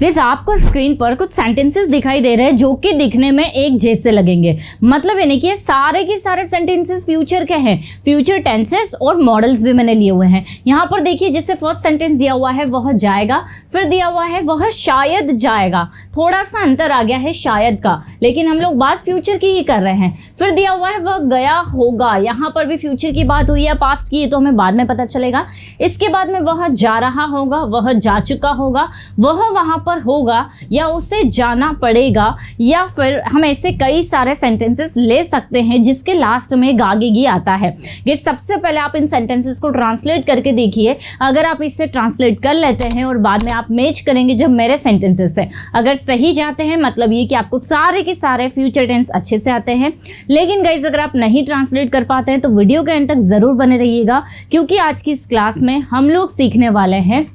Guys आपको screen पर कुछ सेंटेंसेस दिखाई दे रहे हैं जो कि दिखने में एक जैसे लगेंगे। मतलब यानी कि सारे के सारे सेंटेंसेस फ्यूचर के हैं, फ्यूचर टेंसेस और मॉडल्स भी मैंने लिए हुए हैं। यहाँ पर देखिए जैसे फर्स्ट सेंटेंस दिया हुआ है वह जाएगा, फिर दिया हुआ है वह शायद जाएगा, थोड़ा सा अंतर आ गया है शायद का, लेकिन हम लोग बात फ्यूचर की ही कर रहे हैं। फिर दिया हुआ है वह गया होगा, यहाँ पर भी फ्यूचर की बात हुई है, पास्ट की तो हमें बाद में पता चलेगा। इसके बाद में वह जा रहा होगा, वह जा चुका होगा, वह वहाँ पर होगा या उसे जाना पड़ेगा, या फिर हम ऐसे कई सारे सेंटेंसेस ले सकते हैं जिसके लास्ट में गागेगी आता है। ये सबसे पहले आप इन सेंटेंसेस को ट्रांसलेट करके देखिए। अगर आप इसे ट्रांसलेट कर लेते हैं और बाद में आप मैच करेंगे जब मेरे सेंटेंसेस से, अगर सही जाते हैं मतलब ये कि आपको सारे के सारे फ्यूचर टेंस अच्छे से आते हैं। लेकिन गाइस अगर आप नहीं ट्रांसलेट कर पाते हैं तो वीडियो के एंड तक ज़रूर बने रहिएगा, क्योंकि आज की इस क्लास में हम लोग सीखने वाले हैं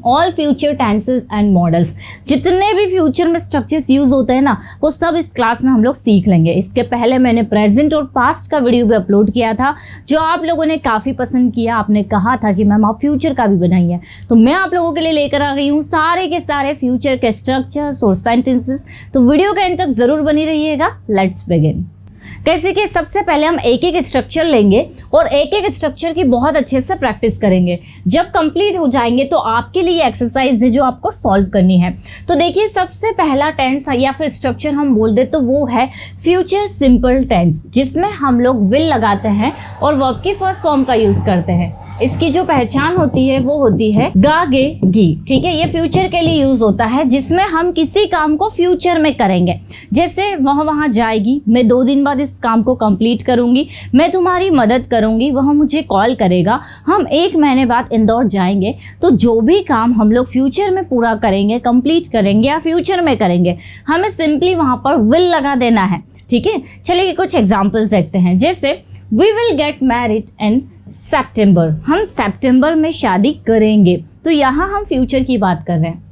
all future tenses and models. जितने भी फ्यूचर में स्ट्रक्चर्स यूज होते हैं ना, वो सब इस क्लास में हम लोग सीख लेंगे। इसके पहले मैंने प्रेजेंट और पास्ट का वीडियो भी अपलोड किया था जो आप लोगों ने काफ़ी पसंद किया। आपने कहा था कि मैम आप फ्यूचर का भी बनाइए, तो मैं आप लोगों के लिए लेकर आ गई हूँ सारे के सारे फ्यूचर के स्ट्रक्चर्स और सेंटेंसेस। तो वीडियो के एंड तक ज़रूर बनी रहिएगा। Let's begin. कैसे कि सबसे पहले हम एक एक स्ट्रक्चर लेंगे और एक एक स्ट्रक्चर की बहुत अच्छे से प्रैक्टिस करेंगे। जब कंप्लीट हो जाएंगे तो आपके लिए एक्सरसाइज है जो आपको सॉल्व करनी है। तो देखिए सबसे पहला टेंस या फिर स्ट्रक्चर हम बोल दे तो वो है फ्यूचर सिंपल टेंस, जिसमें हम लोग विल लगाते हैं और वर्ब की फर्स्ट फॉर्म का यूज करते हैं। इसकी जो पहचान होती है वो होती है गागेगी। ठीक है, ये फ्यूचर के लिए यूज होता है जिसमें हम किसी काम को फ्यूचर में करेंगे। जैसे वह वहाँ जाएगी, मैं 2 दिन बाद इस काम को कंप्लीट करूंगी, मैं तुम्हारी मदद करूंगी, वह मुझे कॉल करेगा, हम 1 महीने बाद इंदौर जाएंगे। तो जो भी काम हम लोग फ्यूचर में पूरा करेंगे, कंप्लीट करेंगे या फ्यूचर में करेंगे, हमें सिंपली वहाँ पर विल लगा देना है। ठीक है, चलिए कुछ एग्जाम्पल्स देखते हैं। जैसे we will get married in September, हम सितंबर में शादी करेंगे, तो यहाँ हम फ्यूचर की बात कर रहे हैं।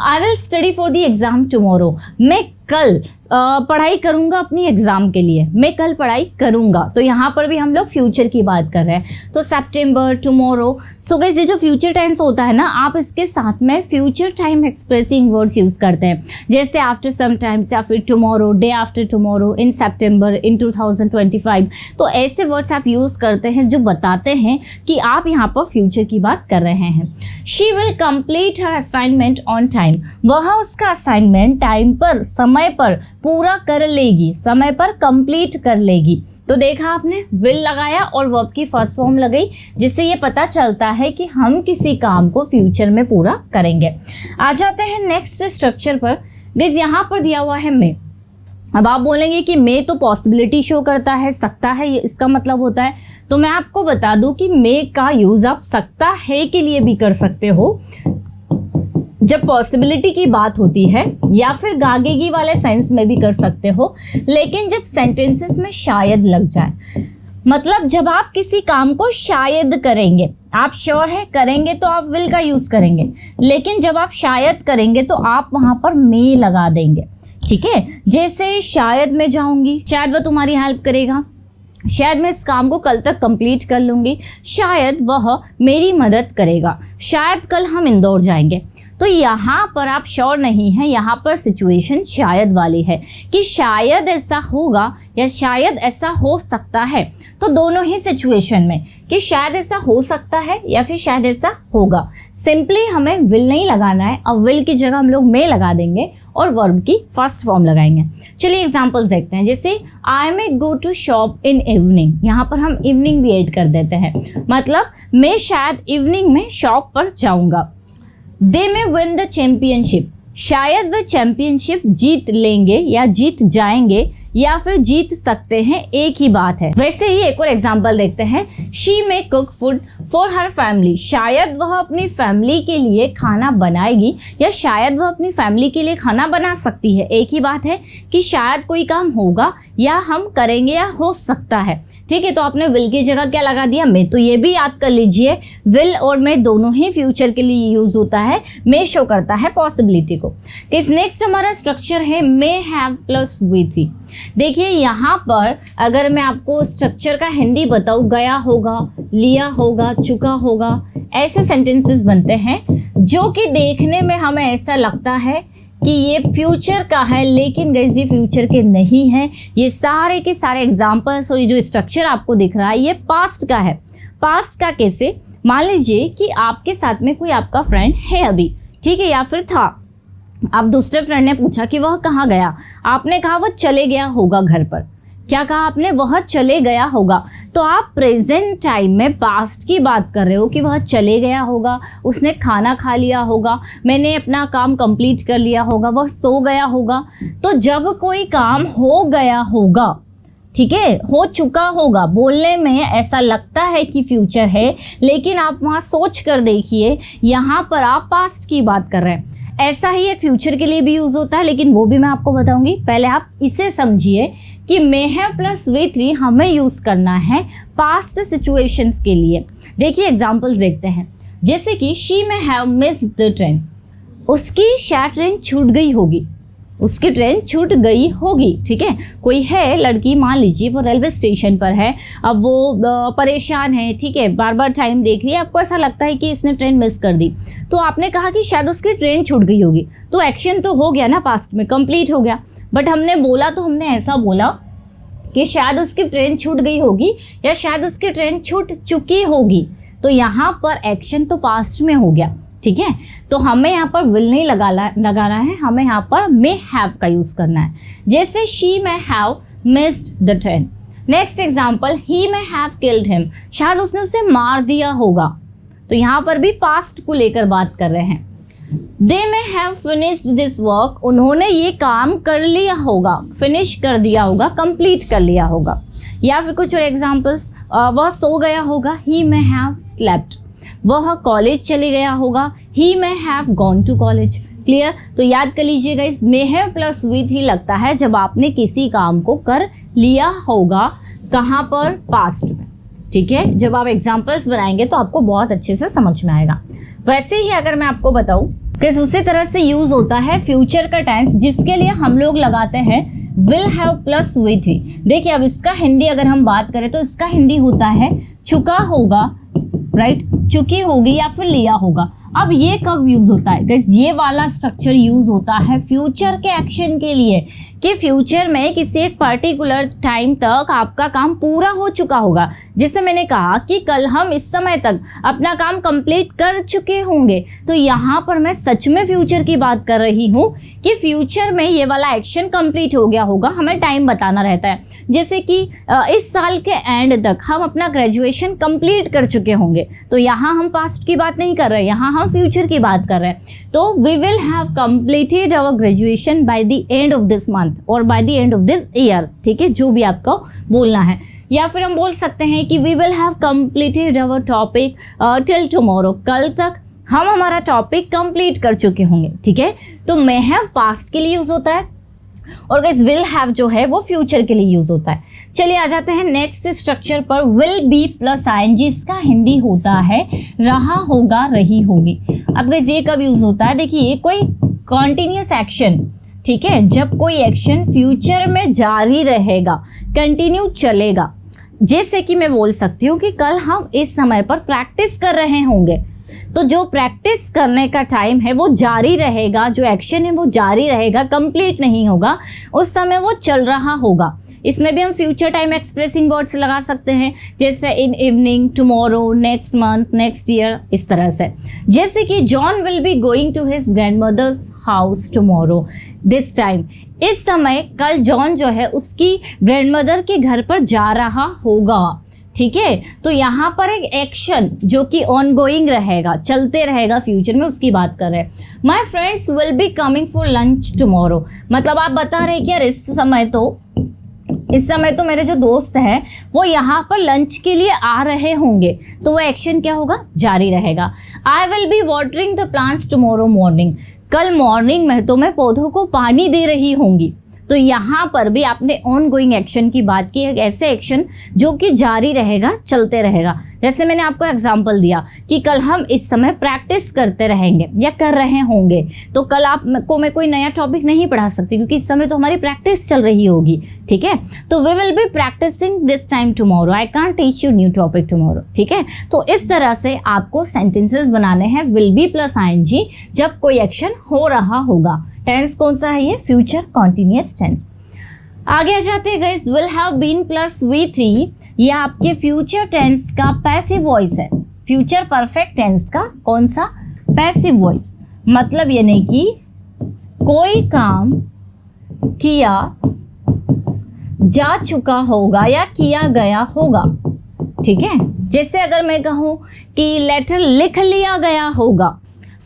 I will study for the exam tomorrow, मैं कल पढ़ाई करूंगा अपनी एग्जाम के लिए, मैं कल पढ़ाई करूंगा, तो यहाँ पर भी हम लोग फ्यूचर की बात कर रहे हैं। तो सितंबर, टुमारो। सो गाइस ये जो फ्यूचर टेंस होता है ना, आप इसके साथ में future time expressing words use करते हैं, जैसे आफ्टर सम टाइम्स या फिर टुमारो, डे आफ्टर टुमारो, इन सितंबर, इन 2025। तो ऐसे वर्ड्स आप यूज करते हैं जो बताते हैं कि आप यहाँ पर फ्यूचर की बात कर रहे हैं। She will complete her assignment on time, वह उसका असाइनमेंट टाइम पर, समय पर पूरा कर लेगी, समय पर कंप्लीट कर लेगी। तो देखा आपने, विल लगाया और वर्ब की फर्स्ट फॉर्म लगाई, जिससे ये पता चलता है कि हम किसी काम को फ्यूचर में पूरा करेंगे। आ जाते हैं नेक्स्ट स्ट्रक्चर पर। गाइस यहाँ पर दिया हुआ है मे। अब आप बोलेंगे कि मे तो पॉसिबिलिटी शो करता है, सकता है, ये इसका मतलब होता है। तो मैं आपको बता दूं कि मे का यूज आप सकता है के लिए भी कर सकते हो जब पॉसिबिलिटी की बात होती है, या फिर गागेगी वाले सेंस में भी कर सकते हो। लेकिन जब सेंटेंसेस में शायद लग जाए, मतलब जब आप किसी काम को शायद करेंगे, आप श्योर है करेंगे तो आप विल का यूज करेंगे, लेकिन जब आप शायद करेंगे तो आप वहां पर मे लगा देंगे। ठीक है, जैसे शायद मैं जाऊंगी, शायद वह तुम्हारी हेल्प करेगा, शायद मैं इस काम को कल तक कंप्लीट कर लूँगी, शायद वह मेरी मदद करेगा, शायद कल हम इंदौर जाएंगे। तो यहाँ पर आप श्योर नहीं हैं, यहाँ पर सिचुएशन शायद वाली है कि शायद ऐसा होगा या शायद ऐसा हो सकता है। तो दोनों ही सिचुएशन में कि शायद ऐसा हो सकता है या फिर शायद ऐसा होगा, सिंपली हमें विल नहीं लगाना है। अब विल की जगह हम लोग मे लगा देंगे और वर्ब की फर्स्ट फॉर्म लगाएंगे। चलिए एग्जांपल्स देखते हैं। जैसे I may go to shop in evening, यहाँ पर हम इवनिंग भी ऐड कर देते हैं, मतलब मैं शायद इवनिंग में शॉप पर जाऊँगा। दे मे विन द चैंपियनशिप, शायद वे चैंपियनशिप जीत लेंगे या जीत जाएंगे या फिर जीत सकते हैं, एक ही बात है। वैसे ही एक और एग्जांपल देखते हैं। She may cook food for her family, शायद वह अपनी फैमिली के लिए खाना बनाएगी या शायद वह अपनी फैमिली के लिए खाना बना सकती है। एक ही बात है कि शायद कोई काम होगा या हम करेंगे या हो सकता है। ठीक है, तो आपने विल की जगह क्या लगा दिया, मे। तो ये भी याद कर लीजिए, विल और मे दोनों ही फ्यूचर के लिए यूज होता है। मे शो करता है पॉसिबिलिटी को। नेक्स्ट हमारा स्ट्रक्चर है मे हैव प्लस वी थी। देखिए यहाँ पर अगर मैं आपको स्ट्रक्चर का हिंदी बताऊँ, गया होगा, लिया होगा, चुका होगा, ऐसे सेंटेंसेस बनते हैं जो कि देखने में हमें ऐसा लगता है कि ये फ्यूचर का है, लेकिन गाइस ये फ्यूचर के नहीं है। ये सारे के सारे एग्जाम्पल्स और ये जो स्ट्रक्चर आपको दिख रहा है ये पास्ट का है। पास्ट का कैसे, मान लीजिए कि आपके साथ में कोई आपका फ्रेंड है अभी, ठीक है, या फिर था। अब दूसरे फ्रेंड ने पूछा कि वह कहाँ गया, आपने कहा वह चले गया होगा घर पर। क्या कहा आपने, वह चले गया होगा। तो आप प्रेजेंट टाइम में पास्ट की बात कर रहे हो कि वह चले गया होगा, उसने खाना खा लिया होगा, मैंने अपना काम कंप्लीट कर लिया होगा, वह सो गया होगा। तो जब कोई काम हो गया होगा, ठीक है, हो चुका होगा, बोलने में ऐसा लगता है कि फ्यूचर है, लेकिन आप वहाँ सोच कर देखिए, यहाँ पर आप पास्ट की बात कर रहे हैं। ऐसा ही एक फ्यूचर के लिए भी यूज होता है, लेकिन वो भी मैं आपको बताऊंगी। पहले आप इसे समझिए कि मे हैव प्लस वे थ्री हमें यूज करना है पास्ट सिचुएशंस के लिए। देखिए एग्जांपल्स देखते हैं, जैसे कि she may have missed the train, उसकी शायद ट्रेन छूट गई होगी, उसकी ट्रेन छूट गई होगी, ठीक है। कोई है लड़की, मान लीजिए वो रेलवे स्टेशन पर है, अब वो परेशान है, ठीक है, बार बार टाइम देख रही है, आपको ऐसा लगता है कि इसने ट्रेन मिस कर दी। तो आपने कहा कि शायद उसकी ट्रेन छूट गई होगी, तो एक्शन तो हो गया ना, पास्ट में कंप्लीट हो गया। बट हमने बोला तो हमने ऐसा बोला कि शायद उसकी ट्रेन छूट गई होगी या शायद उसकी ट्रेन छूट चुकी होगी। तो यहाँ पर एक्शन तो पास्ट में हो गया, ठीक है। तो हमें यहाँ पर विल नहीं लगाना है, हमें यहाँ पर मे हैव का यूज करना है। जैसे she may have missed the train. Next example, he may have killed him, शायद उसने उसे मार दिया होगा। तो यहाँ पर भी पास्ट को लेकर बात कर रहे हैं। They may have finished this work, उन्होंने ये काम कर लिया होगा, फिनिश कर दिया होगा, कंप्लीट कर लिया होगा। या फिर कुछ और एग्जाम्पल्स, वह सो गया होगा, ही मे हैव स्लेप्ट, वह कॉलेज चले गया होगा, he may have gone to college. Clear. तो याद कर लीजिएगा, इस मे हैव प्लस विथ ही लगता है जब आपने किसी काम को कर लिया होगा, कहाँ पर, पास्ट में, ठीक है। जब आप एग्जाम्पल्स बनाएंगे तो आपको बहुत अच्छे से समझ में आएगा। वैसे ही अगर मैं आपको बताऊं कि उसी तरह से यूज होता है फ्यूचर का टेंस, जिसके लिए हम लोग लगाते हैं विल हैव प्लस विथ ही। देखिए अब इसका हिंदी अगर हम बात करें तो इसका हिंदी होता है चुका होगा, राइट, चुकी होगी या फिर लिया होगा। अब ये कब यूज होता है गाइस, ये वाला स्ट्रक्चर यूज होता है फ्यूचर के एक्शन के लिए, कि फ्यूचर में किसी एक पर्टिकुलर टाइम तक आपका काम पूरा हो चुका होगा। जैसे मैंने कहा कि कल हम इस समय तक अपना काम कंप्लीट कर चुके होंगे, तो यहाँ पर मैं सच में फ्यूचर की बात कर रही हूँ कि फ्यूचर में ये वाला एक्शन कंप्लीट हो गया होगा। हमें टाइम बताना रहता है, जैसे कि इस साल के एंड तक हम अपना ग्रेजुएशन कंप्लीट कर चुके होंगे, तो यहाँ हम पास्ट की बात नहीं कर रहे, यहाँ हम फ्यूचर की बात कर रहे हैं। तो we will have completed our graduation by the end of this month और by the end of this year, ठीक है, जो भी आपको बोलना है। या फिर हम बोल सकते हैं कि we will have completed our topic till tomorrow, कल तक हम हमारा टॉपिक कंप्लीट कर चुके होंगे, ठीक है। तो मे हैव पास्ट के लिए यूज होता है और गाइस विल हैव जो है वो फ्यूचर के लिए यूज होता है। चलिए आ जाते हैं नेक्स्ट स्ट्रक्चर पर, विल बी प्लस आईएनजी, इसका हिंदी होता है रहा होगा, रही होगी। अब गाइस ये कब यूज होता है, देखिए ये कोई कॉन्टिन्यूस एक्शन, ठीक है, जब कोई एक्शन फ्यूचर में जारी रहेगा, कंटिन्यू चलेगा। जैसे कि मैं बोल सकती हूँ कि कल हम इस समय पर प्रैक्टिस कर रहे होंगे, तो जो प्रैक्टिस करने का टाइम है वो जारी रहेगा, जो एक्शन है वो जारी रहेगा, कंप्लीट नहीं होगा, उस समय वो चल रहा होगा। इसमें भी हम फ्यूचर टाइम एक्सप्रेसिंग वर्ड्स लगा सकते हैं, जैसे in evening, tomorrow, next month, next year, इस तरह से। जैसे कि John will be going to his grandmother's house tomorrow this time, इस समय कल जॉन जो है उसकी ग्रैंडमदर के घर पर जा रहा होगा, ठीक है। तो यहाँ पर एक एक्शन जो कि ऑन गोइंग रहेगा, चलते रहेगा फ्यूचर में, उसकी बात कर रहे हैं। My friends will be coming for lunch tomorrow, मतलब आप बता रहे हैं कि यार इस समय तो मेरे जो दोस्त हैं वो यहाँ पर लंच के लिए आ रहे होंगे, तो वो एक्शन क्या होगा, जारी रहेगा। आई will B watering the plants tomorrow morning, कल मॉर्निंग में तो मैं पौधों को पानी दे रही होंगी, तो यहाँ पर भी आपने ऑन गोइंग एक्शन की बात की, एक ऐसे एक्शन जो कि जारी रहेगा, चलते रहेगा। जैसे मैंने आपको एग्जांपल दिया कि कल हम इस समय प्रैक्टिस करते रहेंगे या कर रहे होंगे, तो कल आपको मैं कोई नया टॉपिक नहीं पढ़ा सकती क्योंकि इस समय तो हमारी प्रैक्टिस चल रही होगी, ठीक है। तो we will be practising this time tomorrow, I can't teach you new topic tomorrow, ठीक है। तो इस तरह से आपको सेंटेंसेस बनाने हैं विल बी प्लस आईएनजी जब कोई एक्शन हो रहा होगा। टेंस कौन सा है ये? Future continuous tense. आगे आ जाते हैं guys, will have been plus V3, ये आपके फ्यूचर टेंस का पैसिव वॉइस है। फ्यूचर परफेक्ट टेंस का कौन सा? Passive voice. मतलब ये नहीं कि कोई काम किया जा चुका होगा या किया गया होगा, ठीक है। जैसे अगर मैं कहूँ कि लेटर लिख लिया गया होगा,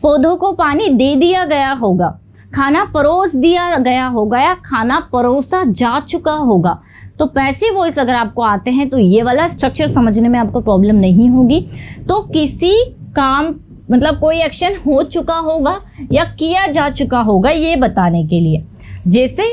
पौधों को पानी दे दिया गया होगा, खाना परोस दिया गया होगा या खाना परोसा जा चुका होगा, तो पैसिव वॉइस अगर आपको आते हैं तो ये वाला स्ट्रक्चर समझने में आपको प्रॉब्लम नहीं होगी। तो किसी काम मतलब कोई एक्शन हो चुका होगा या किया जा चुका होगा ये बताने के लिए। जैसे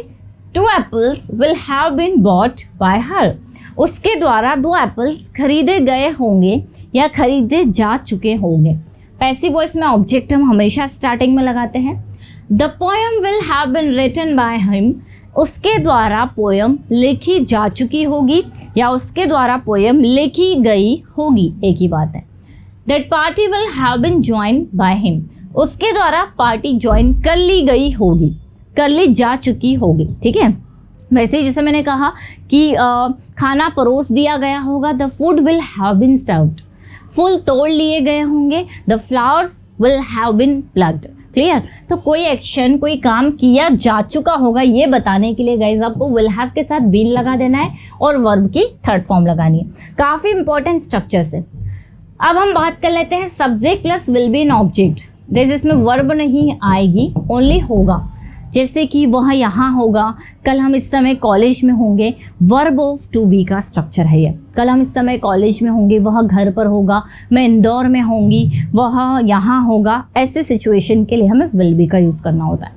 2 apples will have been bought by her, उसके द्वारा 2 एप्पल्स खरीदे गए होंगे या खरीदे जा चुके होंगे। पैसिव वॉइस में ऑब्जेक्ट हम हमेशा स्टार्टिंग में लगाते हैं। The poem will have been written by him, उसके द्वारा पोएम लिखी जा चुकी होगी या उसके द्वारा पोएम लिखी गई होगी, एक ही बात है। That party will have been join by him, उसके द्वारा पार्टी ज्वाइन कर ली गई होगी, कर ली जा चुकी होगी, ठीक है। वैसे ही जैसे मैंने कहा कि खाना परोस दिया गया होगा, the food will have been served, फूल तोड़ लिए गए होंगे, the flowers will have been plucked, clear. तो कोई एक्शन कोई काम किया जा चुका होगा ये बताने के लिए गाइज आपको विल हैव के साथ बीन लगा देना है और वर्ब की थर्ड फॉर्म लगानी है। काफ़ी इंपॉर्टेंट स्ट्रक्चर है। अब हम बात कर लेते हैं subject plus will be an object. Guys इसमें वर्ब नहीं आएगी, ओनली होगा। जैसे कि वह यहाँ होगा, कल हम इस समय कॉलेज में होंगे, वर्ब ऑफ टू बी का स्ट्रक्चर है ये। कल हम इस समय कॉलेज में होंगे, वह घर पर होगा, मैं इंदौर में होंगी, वह यहाँ होगा। ऐसे सिचुएशन के लिए हमें विल बी का यूज़ करना होता है।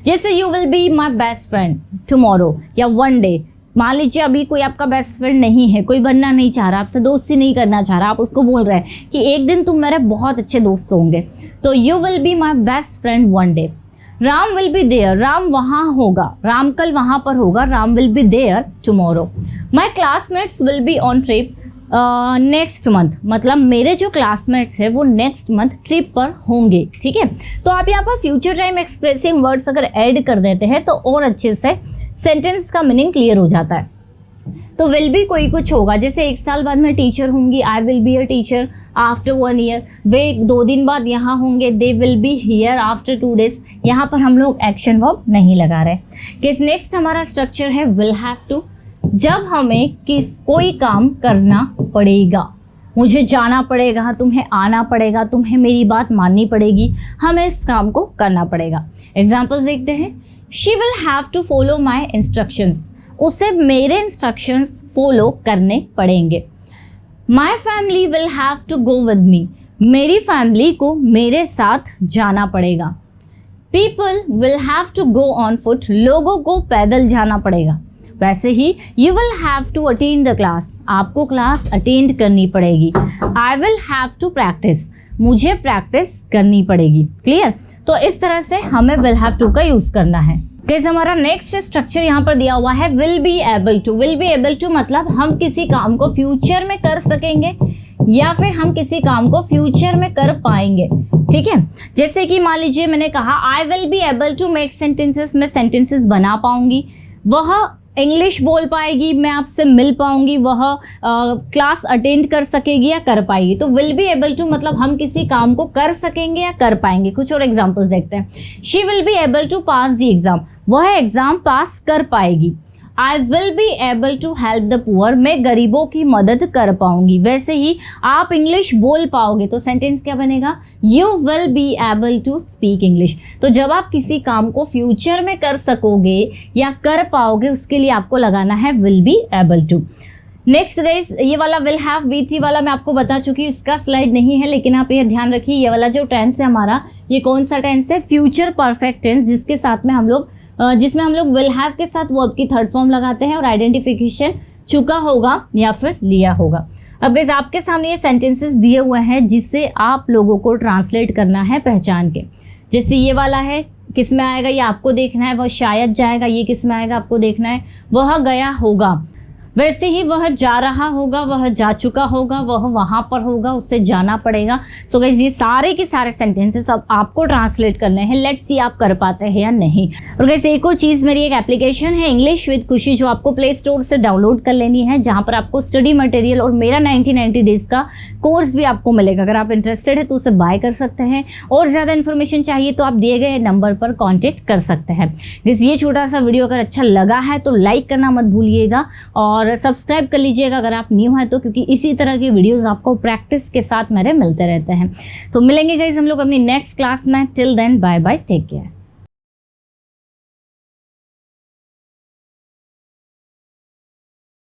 जैसे you will be my best friend tomorrow या वन डे। मान लीजिए अभी कोई आपका बेस्ट फ्रेंड नहीं है, कोई बनना नहीं चाह रहा, आपसे दोस्ती नहीं करना चाह रहा, आप उसको बोल रहे हैं कि एक दिन तुम मेरे बहुत अच्छे दोस्त होंगे, तो you will be my best friend one day. Ram will be there, Ram वहाँ होगा, राम कल वहाँ पर होगा, Ram will be there tomorrow. My classmates will be on trip next month, मतलब मेरे जो क्लासमेट्स हैं वो नेक्स्ट मंथ ट्रिप पर होंगे, ठीक है। तो आप यहाँ पर फ्यूचर टाइम एक्सप्रेसिंग वर्ड्स अगर ऐड कर देते हैं तो और अच्छे से सेंटेंस का मीनिंग क्लियर हो जाता है। तो विल बी कोई कुछ होगा, जैसे 1 साल बाद मैं टीचर होंगी, I will be a teacher after 1 year. वे 2 दिन बाद यहाँ होंगे, they will be here after 2 days. यहाँ पर हम लोग एक्शन वर्ब नहीं लगा रहे। किस नेक्स्ट हमारा स्ट्रक्चर है विल हैव टू। जब हमें कोई काम करना पड़ेगा, मुझे जाना पड़ेगा, तुम्हें आना पड़ेगा, तुम्हें मेरी बात माननी पड़ेगी, हमें इस काम को करना पड़ेगा। एग्जाम्पल्स देखते हैं। She will have to follow my instructions, उसे मेरे इंस्ट्रक्शंस फॉलो करने पड़ेंगे। My family will have to go with me, मेरी फैमिली को मेरे साथ जाना पड़ेगा। People will have to go on foot, लोगों को पैदल जाना पड़ेगा। वैसे ही you will have to attend the class, आपको क्लास अटेंड करनी पड़ेगी। I will have to practise, मुझे प्रैक्टिस करनी पड़ेगी, क्लियर। तो इस तरह से हमें विल हैव टू का यूज करना है। कैसे हमारा नेक्स्ट स्ट्रक्चर यहाँ पर दिया हुआ है will be able to. Will be able to मतलब हम किसी काम को फ्यूचर में कर सकेंगे या फिर हम किसी काम को फ्यूचर में कर पाएंगे, ठीक है। जैसे कि मान लीजिए मैंने कहा I will be able to make sentences, मैं सेंटेंसेस बना पाऊंगी, वह इंग्लिश बोल पाएगी, मैं आपसे मिल पाऊंगी, वह क्लास अटेंड कर सकेगी या कर पाएगी। तो विल बी एबल टू मतलब हम किसी काम को कर सकेंगे या कर पाएंगे। कुछ और एग्जांपल्स देखते हैं। She will be able to pass the exam, वह एग्जाम पास कर पाएगी। I will be able to help the poor, मैं गरीबों की मदद कर पाऊंगी। वैसे ही आप इंग्लिश बोल पाओगे तो सेंटेंस क्या बनेगा, you will be able to speak English. तो जब आप किसी काम को फ्यूचर में कर सकोगे या कर पाओगे उसके लिए आपको लगाना है will be able to. Next guys, ये वाला विल हैव V3 वाला मैं आपको बता चुकी हूँ, इसका स्लाइड नहीं है, लेकिन आप ये ध्यान रखिए ये वाला जो टेंस है हमारा, ये कौन सा टेंस है, फ्यूचर परफेक्ट टेंस, जिसके साथ में हम लोग जिसमें हम लोग विल हैव के साथ वर्ब की थर्ड फॉर्म लगाते हैं और आइडेंटिफिकेशन चुका होगा या फिर लिया होगा। अब गाइस आपके सामने ये सेंटेंसेस दिए हुए हैं जिससे आप लोगों को ट्रांसलेट करना है पहचान के। जैसे ये वाला है, किस में आएगा ये आपको देखना है, वह शायद जाएगा, ये किस में आएगा आपको देखना है, वह गया होगा। वैसे ही वह जा रहा होगा, वह जा चुका होगा, वह वहाँ पर होगा, उसे जाना पड़ेगा। सो गाइस ये सारे के सारे सेंटेंसेस अब आपको ट्रांसलेट करने हैं। लेट्स सी आप कर पाते हैं या नहीं। और गाइस एक और चीज़, मेरी एक एप्लीकेशन है इंग्लिश विद खुशी जो आपको प्ले स्टोर से डाउनलोड कर लेनी है, जहाँ पर आपको स्टडी मटेरियल और मेरा 90 डेज का कोर्स भी आपको मिलेगा। अगर आप इंटरेस्टेड है तो उसे बाय कर सकते हैं और ज़्यादा इन्फॉर्मेशन चाहिए तो आप दिए गए नंबर पर कॉन्टेक्ट कर सकते हैं। गाइस ये छोटा सा वीडियो अगर अच्छा लगा है तो लाइक करना मत भूलिएगा और सब्सक्राइब कर लीजिएगा अगर आप न्यू हैं तो, क्योंकि इसी तरह की वीडियोस आपको प्रैक्टिस के साथ मेरे मिलते रहते हैं। तो मिलेंगे गाइस हम लोग अपनी नेक्स्ट क्लास में। Till then bye bye, take care.